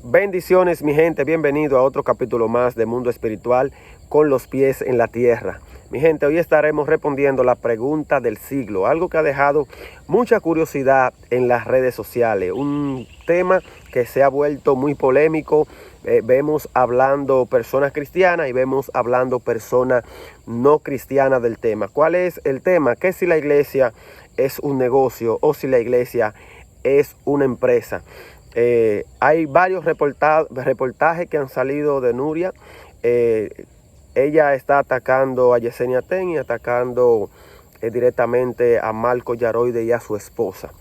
Bendiciones, mi gente, bienvenido a otro capítulo más de Mundo Espiritual con los pies en la tierra. Mi gente, hoy estaremos respondiendo la pregunta del siglo, algo que ha dejado mucha curiosidad en las redes sociales, un tema que se ha vuelto muy polémico. Vemos hablando personas cristianas y vemos hablando personas no cristianas del tema. ¿Cuál es el tema? Que si la iglesia es un negocio o si la iglesia es una empresa. Hay varios reportajes que han salido de Nuria. Ella está atacando a Yesenia Ten y atacando directamente a Marco Yaroide y a su esposa,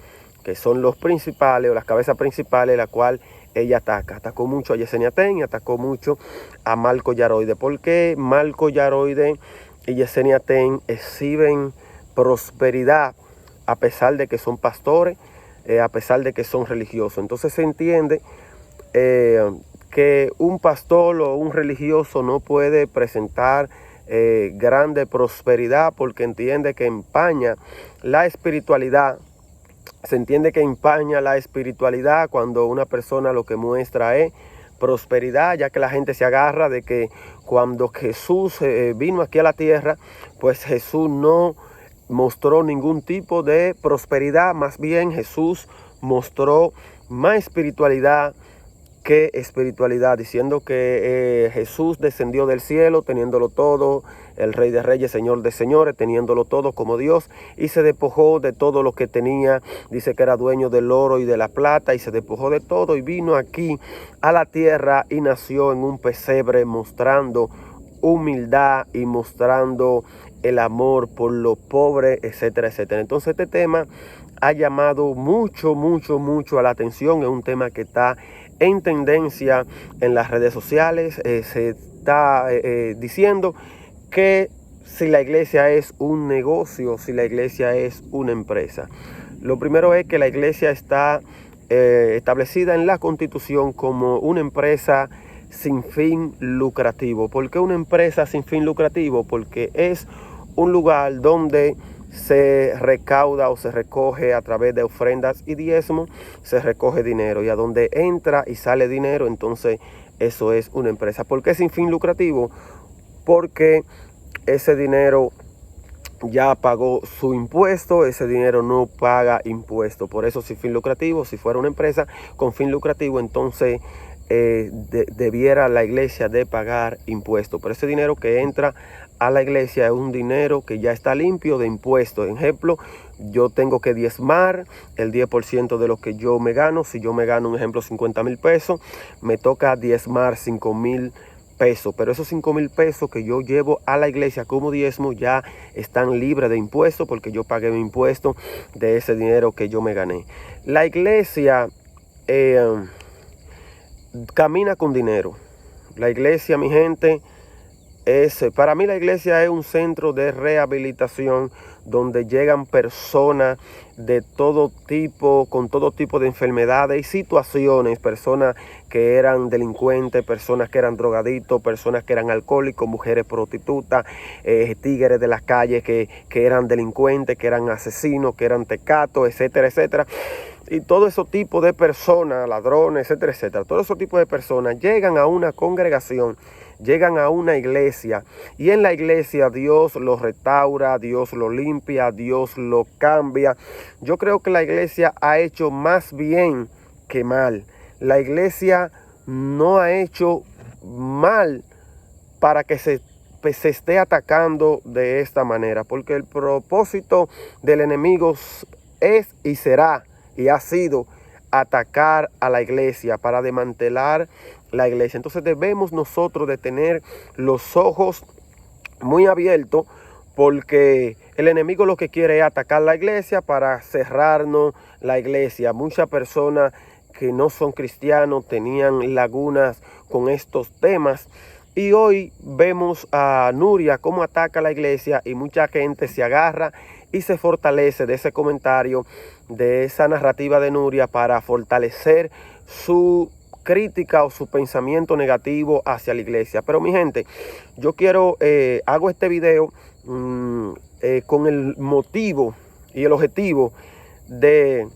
que son los principales o las cabezas principales, la cual ella ataca. Atacó mucho a Yesenia Ten y atacó mucho a Marco Yaroide. Porque Marco Yaroide y Yesenia Ten exhiben prosperidad a pesar de que son pastores, a pesar de que son religiosos. Entonces se entiende que un pastor o un religioso no puede presentar grande prosperidad porque entiende que empaña la espiritualidad. Se entiende que empaña la espiritualidad cuando una persona lo que muestra es prosperidad, ya que la gente se agarra de que cuando Jesús vino aquí a la tierra, pues Jesús no mostró ningún tipo de prosperidad, más bien Jesús mostró más espiritualidad que espiritualidad, diciendo que Jesús descendió del cielo teniéndolo todo, el Rey de Reyes, Señor de Señores, teniéndolo todo como Dios, y se despojó de todo lo que tenía. Dice que era dueño del oro y de la plata, y se despojó de todo y vino aquí a la tierra y nació en un pesebre, mostrando humildad y mostrando el amor por los pobres, etcétera, etcétera. Entonces este tema ha llamado mucho a la atención. Es un tema que está en tendencia en las redes sociales. Se está diciendo que si la iglesia es un negocio, si la iglesia es una empresa. Lo primero es que la iglesia está establecida en la Constitución como una empresa sin fin lucrativo. ¿Por qué una empresa sin fin lucrativo? Porque es un lugar donde se recauda o se recoge a través de ofrendas y diezmos, se recoge dinero, y a donde entra y sale dinero, entonces eso es una empresa. ¿Por qué sin fin lucrativo? Porque ese dinero ya pagó su impuesto, ese dinero no paga impuesto. Por eso sin fin lucrativo. Si fuera una empresa con fin lucrativo, entonces debiera la iglesia de pagar impuestos. Pero ese dinero que entra a la iglesia es un dinero que ya está limpio de impuestos. Ejemplo, yo tengo que diezmar el 10% de lo que yo me gano. Si yo me gano, un ejemplo, 50,000 pesos, me toca diezmar 5,000 pesos. Pero esos 5,000 pesos que yo llevo a la iglesia como diezmo ya están libres de impuestos, porque yo pagué mi impuesto de ese dinero que yo me gané. La iglesia camina con dinero. La iglesia, mi gente, para mí la iglesia es un centro de rehabilitación donde llegan personas de todo tipo, con todo tipo de enfermedades y situaciones, personas que eran delincuentes, personas que eran drogadictos, personas que eran alcohólicos, mujeres prostitutas, tigres de las calles que eran delincuentes, que eran asesinos, que eran tecatos, etcétera, etcétera. Y todo ese tipo de personas, ladrones, etcétera, etcétera, todo ese tipo de personas llegan a una congregación, llegan a una iglesia, y en la iglesia Dios los restaura, Dios lo limpia, Dios lo cambia. Yo creo que la iglesia ha hecho más bien que mal. La iglesia no ha hecho mal para que se esté atacando de esta manera, porque el propósito del enemigo es y será y ha sido atacar a la iglesia, para desmantelar la iglesia. Entonces debemos nosotros de tener los ojos muy abiertos, porque el enemigo lo que quiere es atacar la iglesia para cerrarnos la iglesia. Muchas personas que no son cristianos tenían lagunas con estos temas, y hoy vemos a Nuria cómo ataca a la iglesia, y mucha gente se agarra y se fortalece de ese comentario, de esa narrativa de Nuria, para fortalecer su crítica o su pensamiento negativo hacia la iglesia. Pero mi gente, yo hago este video con el motivo y el objetivo de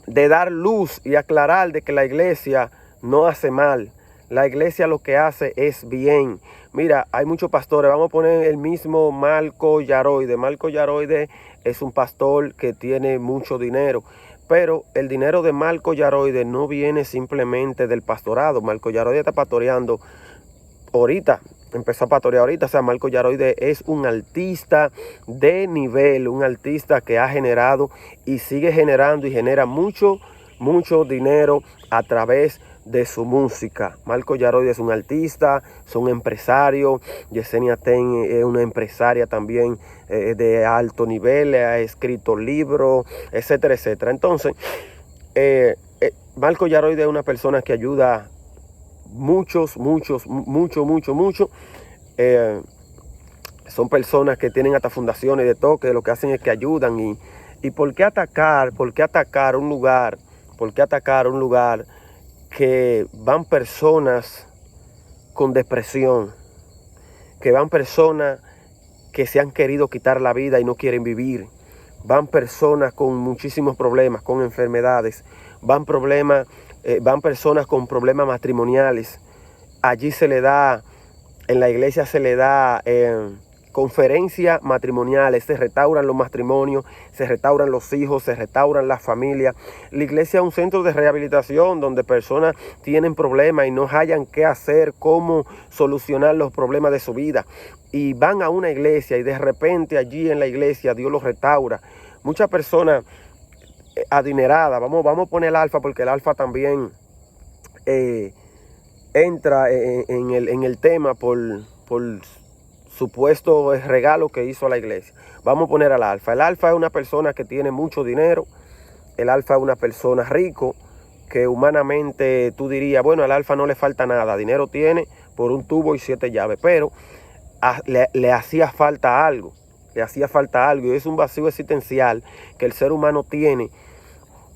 dar luz y aclarar de que la iglesia no hace mal. La iglesia lo que hace es bien. Mira, hay muchos pastores. Vamos a poner el mismo Marco Yaroide. Marco Yaroide es un pastor que tiene mucho dinero. Pero el dinero de Marco Yaroide no viene simplemente del pastorado. Marco Yaroide está pastoreando ahorita. Empezó a pastorear ahorita. O sea, Marco Yaroide es un artista de nivel. Un artista que ha generado y sigue generando y genera mucho dinero a través de su música. Marco Yaroide es un artista, es un empresario. Yesenia Ten es una empresaria también de alto nivel, ha escrito libros, etcétera, etcétera. Entonces, Marco Yaroide es una persona que ayuda mucho. Son personas que tienen hasta fundaciones de todo, que lo que hacen es que ayudan. ¿Y por qué atacar? ¿Por qué atacar un lugar? ¿Por qué atacar un lugar que van personas con depresión, que van personas que se han querido quitar la vida y no quieren vivir, van personas con muchísimos problemas, con enfermedades, van personas con problemas matrimoniales? Allí se le da, en la iglesia se le da conferencias matrimoniales, se restauran los matrimonios, se restauran los hijos, se restauran las familias. La iglesia es un centro de rehabilitación donde personas tienen problemas y no hallan qué hacer, cómo solucionar los problemas de su vida. Y van a una iglesia y de repente allí en la iglesia Dios los restaura. Muchas personas adineradas, vamos a poner el Alfa porque el Alfa también entra en el tema por supuesto regalo que hizo a la iglesia. Vamos a poner al Alfa. El Alfa es una persona que tiene mucho dinero. El Alfa es una persona rico que humanamente tú dirías, bueno, al Alfa no le falta nada. Dinero tiene por un tubo y 7 llaves, pero le hacía falta algo. Le hacía falta algo y es un vacío existencial que el ser humano tiene,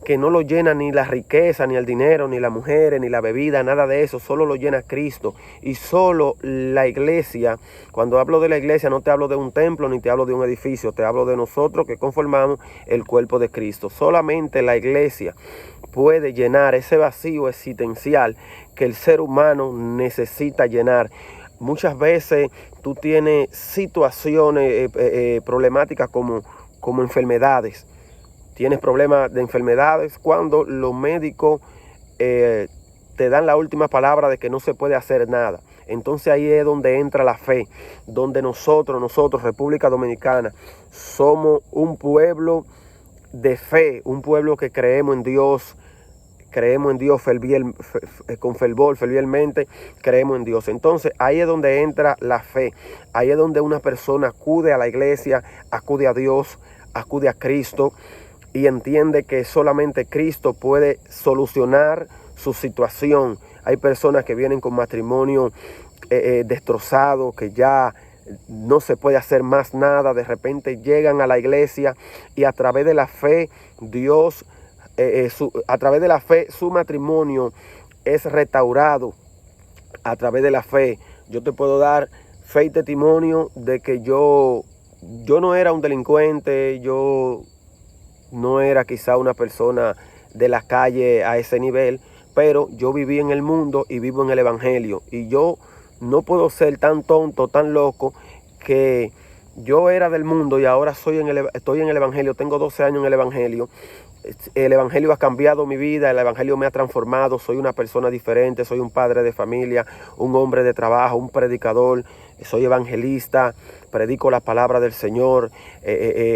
que no lo llena ni la riqueza, ni el dinero, ni las mujeres, ni la bebida, nada de eso. Solo lo llena Cristo. Y solo la iglesia, cuando hablo de la iglesia no te hablo de un templo ni te hablo de un edificio, te hablo de nosotros que conformamos el cuerpo de Cristo. Solamente la iglesia puede llenar ese vacío existencial que el ser humano necesita llenar. Muchas veces tú tienes situaciones problemáticas como enfermedades. Tienes problemas de enfermedades cuando los médicos te dan la última palabra de que no se puede hacer nada. Entonces ahí es donde entra la fe, donde nosotros, República Dominicana, somos un pueblo de fe, un pueblo que creemos en Dios con fervor, fervientemente creemos en Dios. Entonces ahí es donde entra la fe, ahí es donde una persona acude a la iglesia, acude a Dios, acude a Cristo, y entiende que solamente Cristo puede solucionar su situación. Hay personas que vienen con matrimonio destrozado, que ya no se puede hacer más nada. De repente llegan a la iglesia y a través de la fe, a través de la fe, su matrimonio es restaurado. A través de la fe, yo te puedo dar fe y testimonio de que yo no era un delincuente, yo no era quizá una persona de la calle a ese nivel, pero yo viví en el mundo y vivo en el evangelio. Y yo no puedo ser tan tonto, tan loco, que yo era del mundo y ahora estoy en el evangelio. Tengo 12 años en el evangelio. El evangelio ha cambiado mi vida, el evangelio me ha transformado. Soy una persona diferente, soy un padre de familia, un hombre de trabajo, un predicador. Soy evangelista, predico la palabra del Señor,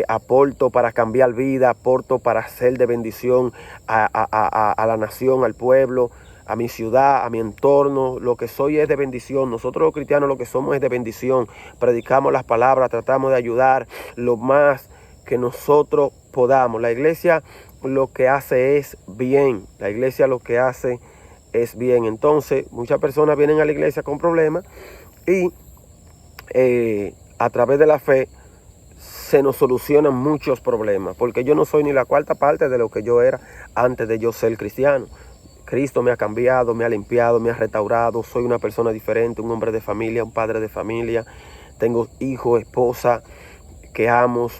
aporto para cambiar vida, aporto para ser de bendición a la nación, al pueblo, a mi ciudad, a mi entorno. Lo que soy es de bendición. Nosotros los cristianos lo que somos es de bendición. Predicamos las palabras, tratamos de ayudar lo más que nosotros podamos. La iglesia lo que hace es bien. La iglesia lo que hace es bien. Entonces, muchas personas vienen a la iglesia con problemas y a través de la fe se nos solucionan muchos problemas, porque yo no soy ni la cuarta parte de lo que yo era antes de yo ser cristiano. Cristo me ha cambiado, me ha limpiado, me ha restaurado. Soy una persona diferente, un hombre de familia, un padre de familia. Tengo hijos, esposa que amo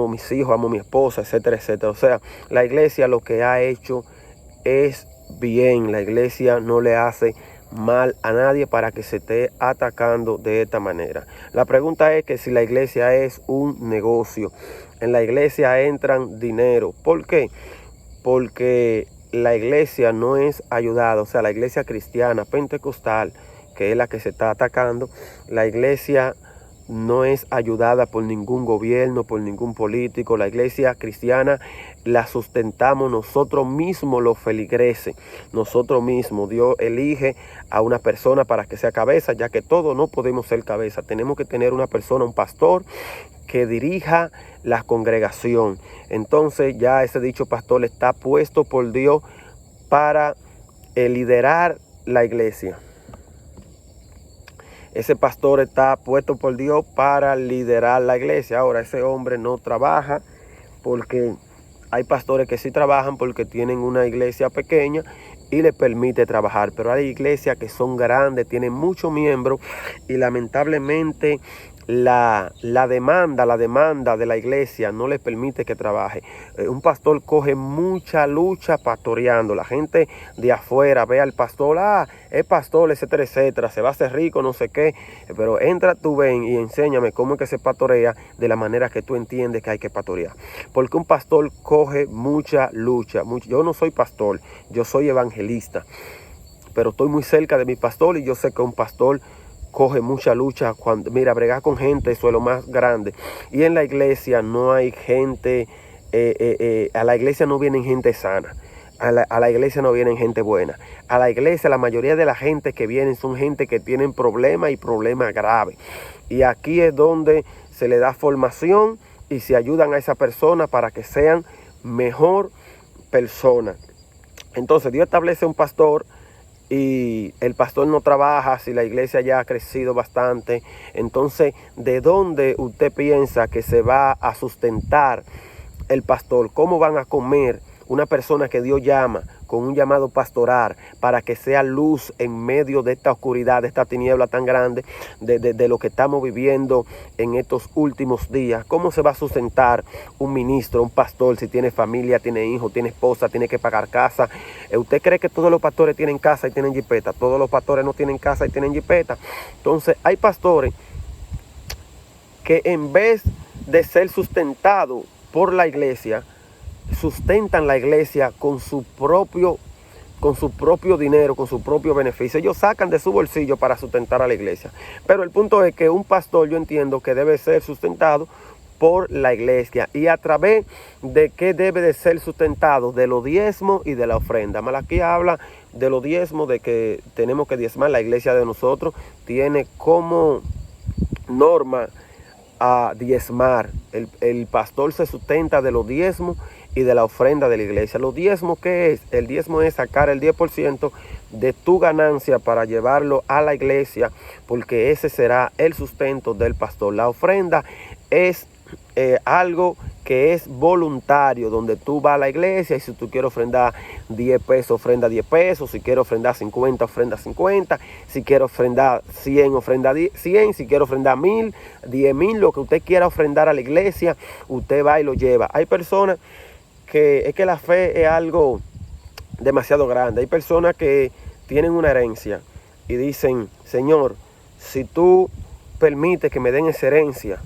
mis hijos, amo a mi esposa, etcétera, etcétera. O sea, la iglesia lo que ha hecho es bien. La iglesia no le hace mal a nadie para que se esté atacando de esta manera. La pregunta es que si la iglesia es un negocio. En la iglesia entran dinero. ¿Por qué? Porque la iglesia no es ayudada. O sea, la iglesia cristiana pentecostal, que es la que se está atacando, la iglesia no es ayudada por ningún gobierno, por ningún político. La iglesia cristiana la sustentamos nosotros mismos, los feligreses. Nosotros mismos. Dios elige a una persona para que sea cabeza, ya que todos no podemos ser cabeza. Tenemos que tener una persona, un pastor, que dirija la congregación. Entonces ya ese dicho pastor está puesto por Dios para liderar la iglesia. Ese pastor está puesto por Dios para liderar la iglesia. Ahora, ese hombre no trabaja, porque hay pastores que sí trabajan porque tienen una iglesia pequeña y les permite trabajar. Pero hay iglesias que son grandes, tienen muchos miembros y lamentablemente la demanda de la iglesia no les permite que trabaje. Un pastor coge mucha lucha pastoreando. La gente de afuera ve al pastor, es pastor, etcétera, etcétera, se va a hacer rico, no sé qué. Pero entra tú, ven y enséñame cómo es que se pastorea de la manera que tú entiendes que hay que pastorear. Porque un pastor coge mucha lucha. Yo no soy pastor, yo soy evangelista, pero estoy muy cerca de mi pastor y yo sé que un pastor coge mucha lucha. Cuando, mira, bregar con gente, eso es lo más grande. Y en la iglesia no hay gente, a la iglesia no vienen gente sana. A la iglesia no vienen gente buena. A la iglesia la mayoría de la gente que vienen son gente que tienen problemas y problemas graves. Y aquí es donde se le da formación y se ayudan a esa persona para que sean mejor personas. Entonces Dios establece un pastor y el pastor no trabaja. Si la iglesia ya ha crecido bastante, entonces ¿de dónde usted piensa que se va a sustentar el pastor? ¿Cómo van a comer una persona que Dios llama con un llamado pastoral para que sea luz en medio de esta oscuridad, de esta tiniebla tan grande, de lo que estamos viviendo en estos últimos días? ¿Cómo se va a sustentar un ministro, un pastor, si tiene familia, tiene hijos, tiene esposa, tiene que pagar casa? ¿Usted cree que todos los pastores tienen casa y tienen jipeta? Todos los pastores no tienen casa y tienen jipeta. Entonces hay pastores que en vez de ser sustentados por la iglesia, sustentan la iglesia con su propio dinero, con su propio beneficio. Ellos sacan de su bolsillo para sustentar a la iglesia. Pero el punto es que un pastor, yo entiendo que debe ser sustentado por la iglesia. ¿Y a través de qué debe de ser sustentado? De los diezmos y de la ofrenda. Malaquías habla de los diezmos, de que tenemos que diezmar. La iglesia de nosotros tiene como norma a diezmar. El pastor se sustenta de los diezmos y de la ofrenda de la iglesia. ¿Los diezmos qué es? El diezmo es sacar el 10% de tu ganancia para llevarlo a la iglesia, porque ese será el sustento del pastor. La ofrenda es algo que es voluntario, donde tú vas a la iglesia y si tú quieres ofrendar 10 pesos, ofrenda 10 pesos. Si quieres ofrendar 50, ofrenda 50. Si quieres ofrendar 100, ofrenda 100. Si quieres ofrendar 1000, 10,000, lo que usted quiera ofrendar a la iglesia, usted va y lo lleva. Hay personas que es que la fe es algo demasiado grande. Hay personas que tienen una herencia y dicen: Señor, si tú permites que me den esa herencia,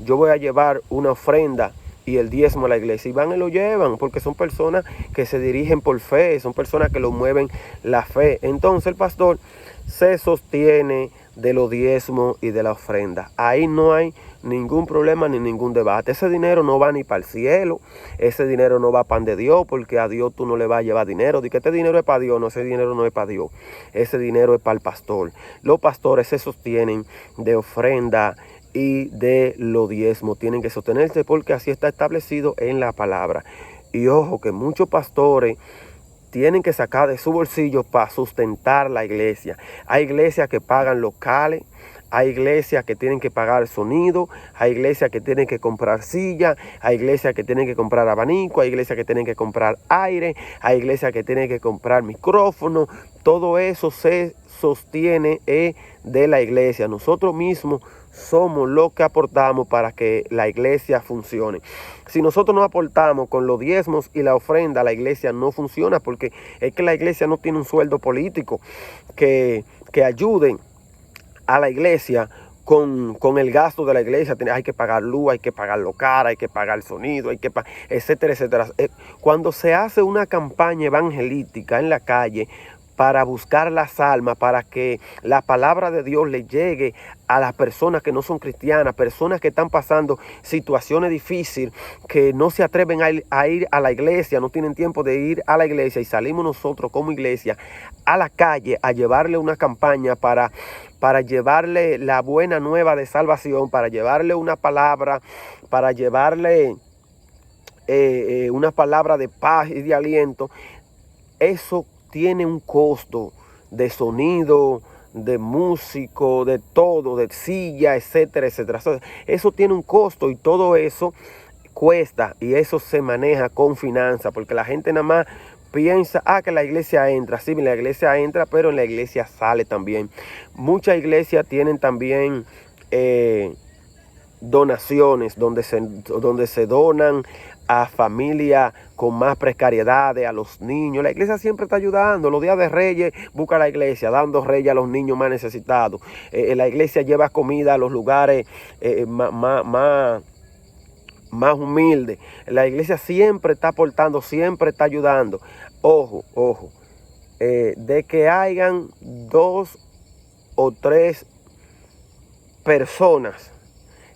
yo voy a llevar una ofrenda y el diezmo a la iglesia. Y van y lo llevan, porque son personas que se dirigen por fe, son personas que lo mueven la fe. Entonces el pastor se sostiene de los diezmos y de la ofrenda. Ahí no hay ningún problema ni ningún debate. Ese dinero no va ni para el cielo, ese dinero no va pan de Dios, porque a Dios tú no le vas a llevar dinero. Di que este dinero es para Dios. No, ese dinero no es para Dios, ese dinero es para el pastor. Los pastores se sostienen de ofrenda y de los diezmos. Tienen que sostenerse porque así está establecido en la palabra. Y ojo, que muchos pastores tienen que sacar de su bolsillo para sustentar la iglesia. Hay iglesias que pagan locales, hay iglesias que tienen que pagar sonido, hay iglesias que tienen que comprar silla, hay iglesias que tienen que comprar abanico, hay iglesias que tienen que comprar aire, hay iglesias que tienen que comprar micrófono. Todo eso se sostiene de la iglesia. Nosotros mismos somos los que aportamos para que la iglesia funcione. Si nosotros no aportamos con los diezmos y la ofrenda, la iglesia no funciona, porque es que la iglesia no tiene un sueldo político que ayude a la iglesia con el gasto de la iglesia. Hay que pagar luz, hay que pagar local, hay que pagar sonido, hay que etcétera, etcétera. Cuando se hace una campaña evangelística en la calle para buscar las almas, para que la palabra de Dios le llegue a las personas que no son cristianas, personas que están pasando situaciones difíciles, que no se atreven a ir a la iglesia, no tienen tiempo de ir a la iglesia, y salimos nosotros como iglesia a la calle a llevarle una campaña para llevarle la buena nueva de salvación, para llevarle una palabra, para llevarle una palabra de paz y de aliento. Eso tiene un costo de sonido, de músico, de todo, de silla, etcétera, etcétera. Eso tiene un costo, y todo eso cuesta, y eso se maneja con finanzas, porque la gente nada más piensa, que la iglesia entra. Sí, la iglesia entra, pero en la iglesia sale también. Muchas iglesias tienen también donaciones, donde se donan a familias con más precariedades, a los niños. La iglesia siempre está ayudando. Los días de Reyes busca la iglesia dando reyes a los niños más necesitados. La iglesia lleva comida a los lugares más humildes. La iglesia siempre está aportando, siempre está ayudando. Ojo, de que hayan 2 o 3 personas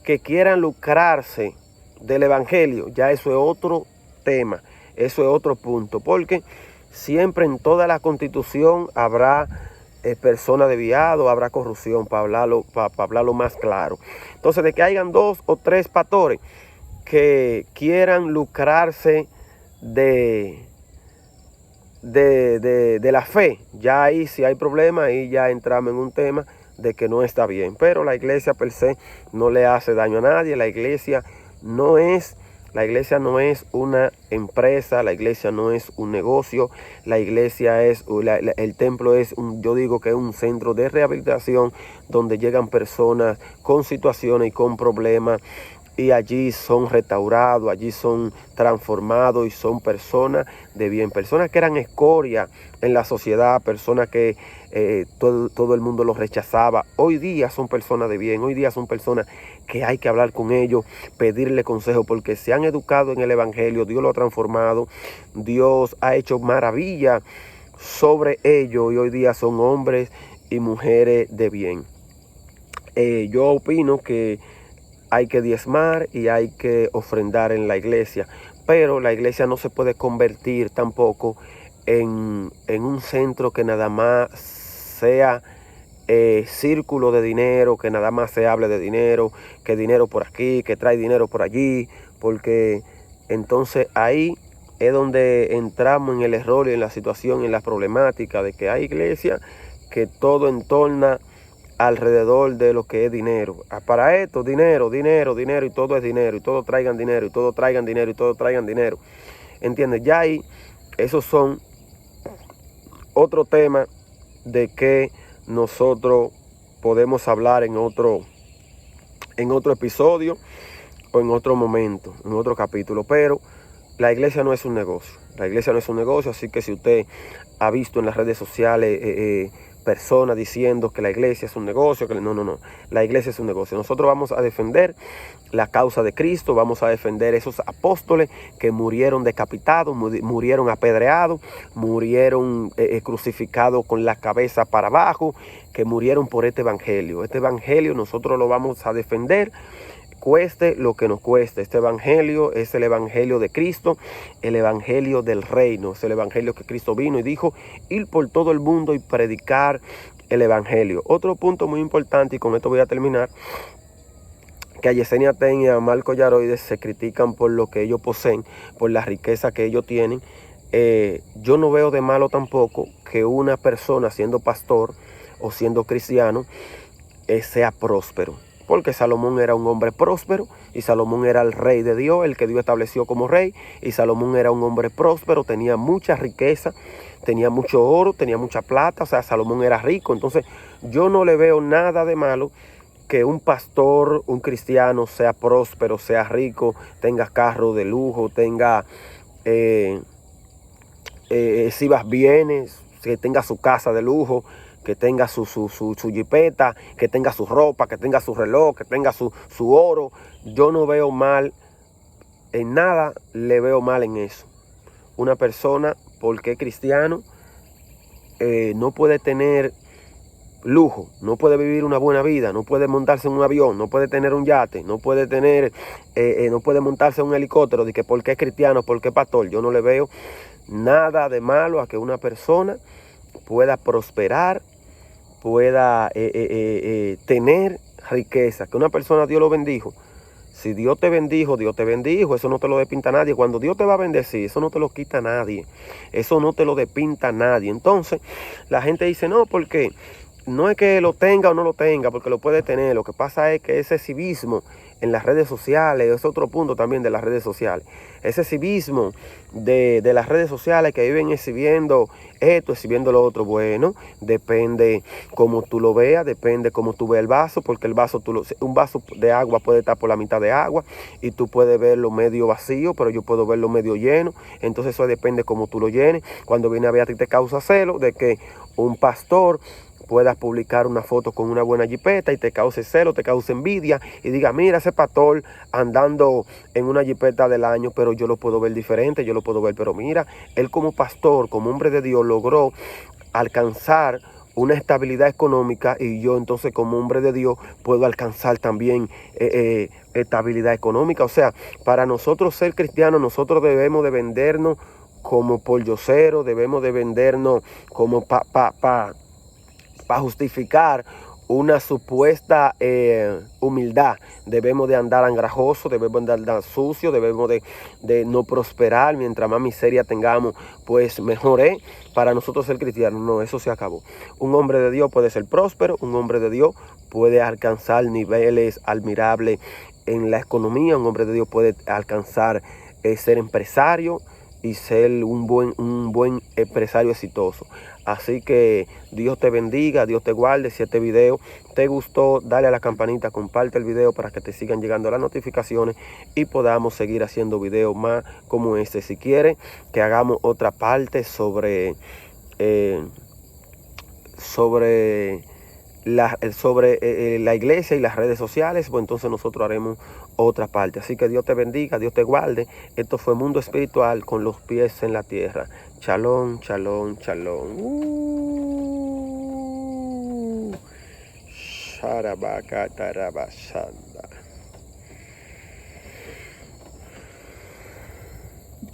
que quieran lucrarse del evangelio, ya eso es otro tema, eso es otro punto, porque siempre en toda la constitución habrá personas desviadas, habrá corrupción, para hablarlo más claro. Entonces, de que hayan 2 o 3 pastores que quieran lucrarse de la fe, ya ahí si hay problema, ahí ya entramos en un tema de que no está bien. Pero la iglesia per se no le hace daño a nadie. La iglesia no es una empresa, la iglesia no es un negocio, la iglesia el templo es yo digo que es un centro de rehabilitación donde llegan personas con situaciones y con problemas, y allí son restaurados, allí son transformados y son personas de bien, personas que eran escoria en la sociedad, personas que todo el mundo los rechazaba. Hoy día son personas de bien, hoy día son personas que hay que hablar con ellos, pedirle consejo, porque se han educado en el evangelio, Dios lo ha transformado, Dios ha hecho maravilla sobre ellos, y hoy día son hombres y mujeres de bien. Yo opino que hay que diezmar y hay que ofrendar en la iglesia, pero la iglesia no se puede convertir tampoco en un centro que nada más sea círculo de dinero, que nada más se hable de dinero, que dinero por aquí, que trae dinero por allí, porque entonces ahí es donde entramos en el error y en la situación, en la problemática de que hay iglesias que todo entorna alrededor de lo que es dinero. Para esto, dinero, y todo es dinero, y todo traigan dinero, y todo traigan dinero, y todo traigan dinero. ¿Entiendes? Ya ahí, esos son otro tema de que nosotros podemos hablar en otro episodio o en otro momento, en otro capítulo. Pero la iglesia no es un negocio. La iglesia no es un negocio, así que si usted ha visto en las redes sociales personas diciendo que la iglesia es un negocio, que no, la iglesia es un negocio. Nosotros vamos a defender la causa de Cristo, vamos a defender esos apóstoles que murieron decapitados, murieron apedreados, murieron crucificados con la cabeza para abajo, que murieron por este evangelio. Este evangelio nosotros lo vamos a defender, cueste lo que nos cueste. Este evangelio es el evangelio de Cristo, el evangelio del reino. Es el evangelio que Cristo vino y dijo: ir por todo el mundo y predicar el evangelio. Otro punto muy importante, y con esto voy a terminar, que a Yesenia Ten y a Marco Yaroides se critican por lo que ellos poseen, por la riqueza que ellos tienen. Yo no veo de malo tampoco que una persona siendo pastor o siendo cristiano sea próspero. Porque Salomón era un hombre próspero, y Salomón era el rey de Dios, el que Dios estableció como rey, y Salomón era un hombre próspero, tenía mucha riqueza, tenía mucho oro, tenía mucha plata, o sea, Salomón era rico. Entonces yo no le veo nada de malo que un pastor, un cristiano, sea próspero, sea rico, tenga carro de lujo, tenga exhibas bienes, que tenga su casa de lujo, que tenga su jipeta, que tenga su ropa, que tenga su reloj, que tenga su oro. Yo no veo mal en nada, le veo mal en eso. Una persona, porque es cristiano, no puede tener lujo, no puede vivir una buena vida, no puede montarse en un avión, no puede tener un yate, no puede tener, no puede montarse en un helicóptero, de que porque es cristiano, porque es pastor. Yo no le veo nada de malo a que una persona pueda prosperar, pueda tener riqueza, que una persona Dios lo bendijo. Si Dios te bendijo, Dios te bendijo, eso no te lo despinta nadie. Cuando Dios te va a bendecir, eso no te lo quita nadie, eso no te lo despinta nadie. Entonces, la gente dice, no, porque no es que lo tenga o no lo tenga, porque lo puede tener. Lo que pasa es que ese civismo en las redes sociales, es otro punto también de las redes sociales. Ese civismo de las redes sociales que viven exhibiendo esto, exhibiendo lo otro, bueno, depende cómo tú lo veas, depende cómo tú veas el vaso, porque el vaso, un vaso de agua puede estar por la mitad de agua y tú puedes verlo medio vacío, pero yo puedo verlo medio lleno. Entonces eso depende cómo tú lo llenes. Cuando viene a ver a ti te causa celo de que un pastor puedas publicar una foto con una buena jipeta y te cause celo, te cause envidia y diga, mira ese pastor andando en una jipeta del año, pero yo lo puedo ver diferente, yo lo puedo ver, pero mira, él como pastor, como hombre de Dios, logró alcanzar una estabilidad económica y yo entonces como hombre de Dios puedo alcanzar también estabilidad económica. O sea, para nosotros ser cristianos, nosotros debemos de vendernos como polloceros, debemos de vendernos como para justificar una supuesta humildad. Debemos de andar andrajosos, debemos de andar sucios, debemos de no prosperar. Mientras más miseria tengamos, pues mejor es para nosotros ser cristianos. No, eso se acabó. Un hombre de Dios puede ser próspero, un hombre de Dios puede alcanzar niveles admirables en la economía, un hombre de Dios puede alcanzar ser empresario y ser un buen empresario exitoso. Así que Dios te bendiga, Dios te guarde. Si este video te gustó, dale a la campanita, comparte el video para que te sigan llegando las notificaciones y podamos seguir haciendo videos más como este. Si quieres que hagamos otra parte sobre la iglesia y las redes sociales, pues entonces nosotros haremos otra parte. Así que Dios te bendiga, Dios te guarde. Esto fue Mundo Espiritual con los pies en la tierra. Shalom, shalom, shalom. Sharabaka tarabashan.